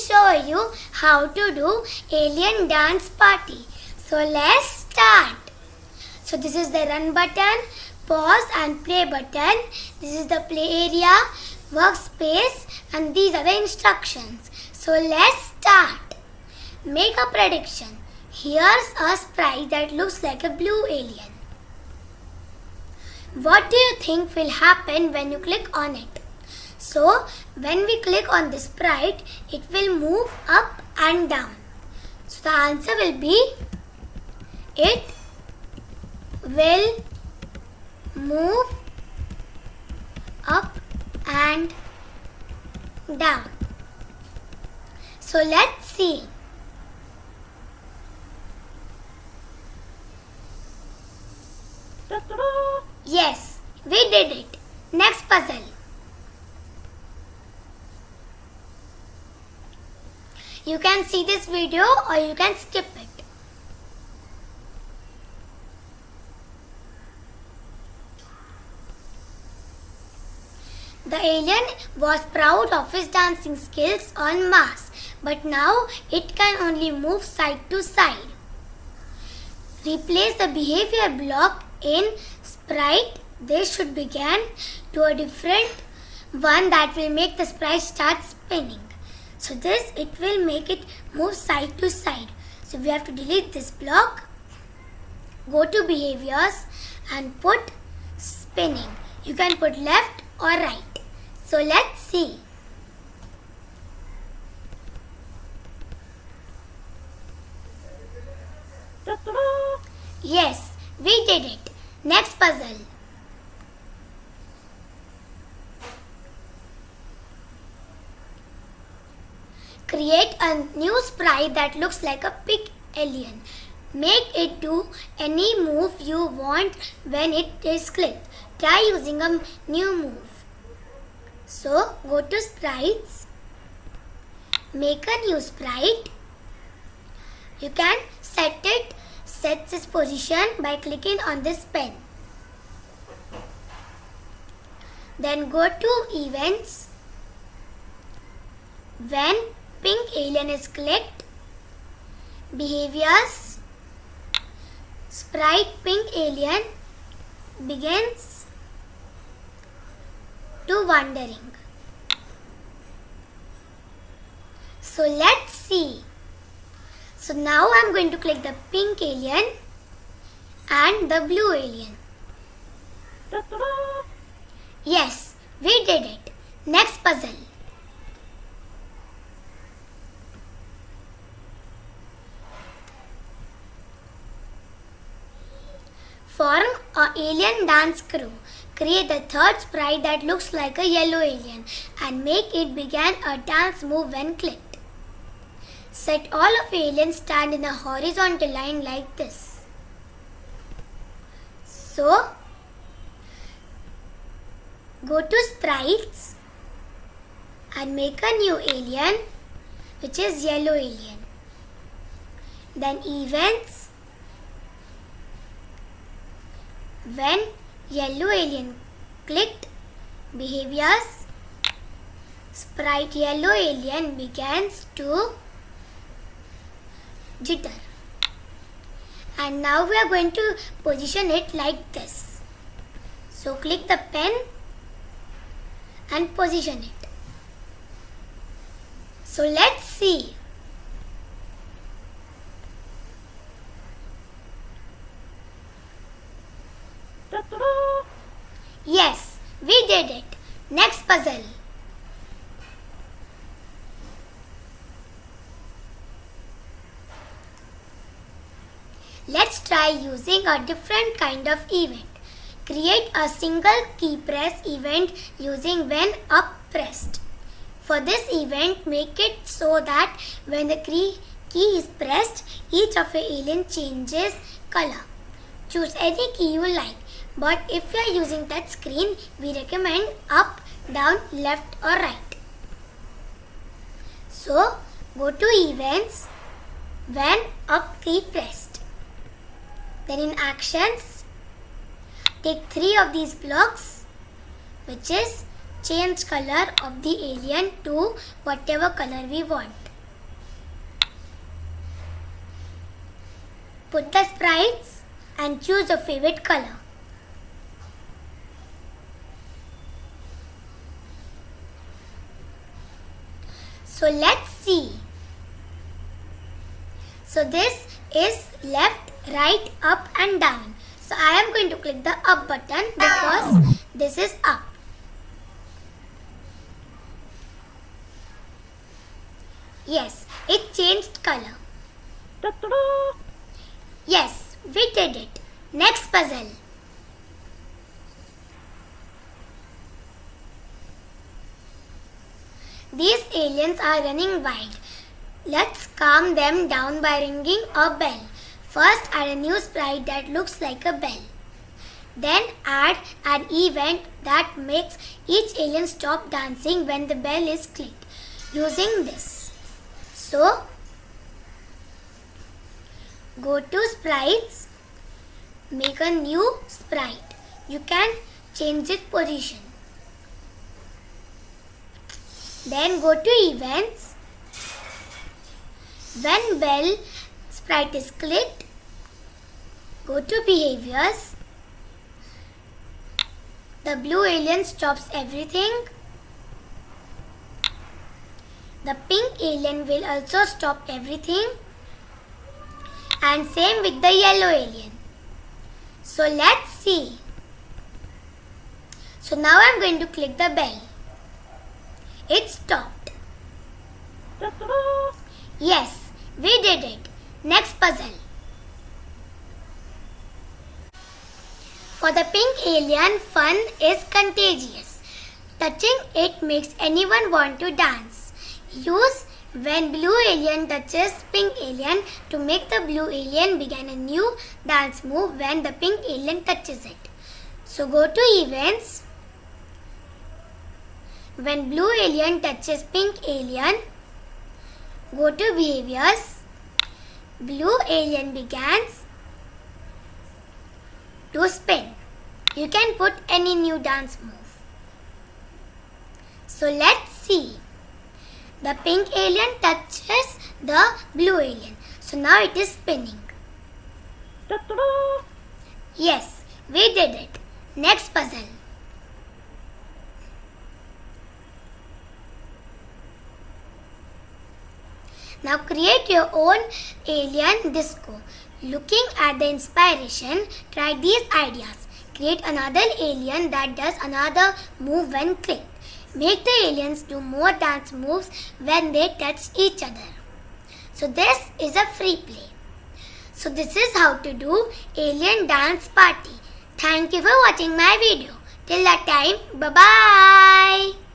show you how to do alien dance party. So let's start. So this is the run button, pause and play button. This is the play area, workspace, and these are the instructions. So let's start. Make a prediction. Here's a sprite that looks like a blue alien. What do you think will happen when you click on it? So when we click on the sprite, it will move up and down. So the answer will be, it will move up and down. So let's see. Yes, we did it. Next puzzle. You can see this video or you can skip it. The alien was proud of his dancing skills on Mars, but now it can only move side to side. Replace the behavior block in sprite. They should begin to a different one that will make the sprite start spinning. So this, it will make it move side to side. So we have to delete this block, go to behaviors and put spinning. You can put left or right. So let's see. Yes, we did it. Next puzzle. Create a new sprite that looks like a pig alien. Make it do any move you want when it is clicked. Try using a new move. So go to sprites, make a new sprite. You can set its position by clicking on this pen. Then go to events. When pink alien is clicked, behaviors, sprite pink alien begins to wandering. So let's see. So now I'm going to click the pink alien and the blue alien. Yes, we did it. Next puzzle. Form an alien dance crew. Create the third sprite that looks like a yellow alien and make it begin a dance move when clicked. Set all of aliens stand in a horizontal line like this. So, go to sprites and make a new alien, which is yellow alien. Then events. When yellow alien clicked, behaviors, sprite yellow alien begins to jitter. And now we are going to position it like this. So click the pen and position it. So let's see. Yes, we did it. Next puzzle. Let's try using a different kind of event. Create a single key press event using when up pressed. For this event, make it so that when the key is pressed, each of the alien changes color. Choose any key you like. But if you are using touch screen, we recommend up, down, left or right. So go to events, when up key pressed. Then in actions, take 3 of these blocks, which is change color of the alien to whatever color we want. Put the sprites and choose your favorite color. So let's see. So this is left, right, up and down. So I am going to click the up button because this is up. Yes, it changed color. Yes, we did it. Next puzzle. These aliens are running wild. Let's calm them down by ringing a bell. First, add a new sprite that looks like a bell. Then add an event that makes each alien stop dancing when the bell is clicked using this. So, go to sprites, make a new sprite. You can change its position. Then go to events. When bell sprite is clicked, go to behaviors. The blue alien stops everything. The pink alien will also stop everything. And same with the yellow alien. So let's see. So now I'm going to click the bell. It stopped. Yes, we did it. Next puzzle. For the pink alien, fun is contagious. Touching it makes anyone want to dance. Use when blue alien touches pink alien to make the blue alien begin a new dance move when the pink alien touches it. So go to events. When blue alien touches pink alien, go to behaviors. Blue alien begins to spin. You can put any new dance move. So let's see. The pink alien touches the blue alien. So now it is spinning. Yes, we did it. Next puzzle. Now create your own alien disco. Looking at the inspiration, try these ideas. Create another alien that does another move when clicked. Make the aliens do more dance moves when they touch each other. So this is a free play. So this is how to do alien dance party. Thank you for watching my video. Till that time, bye-bye.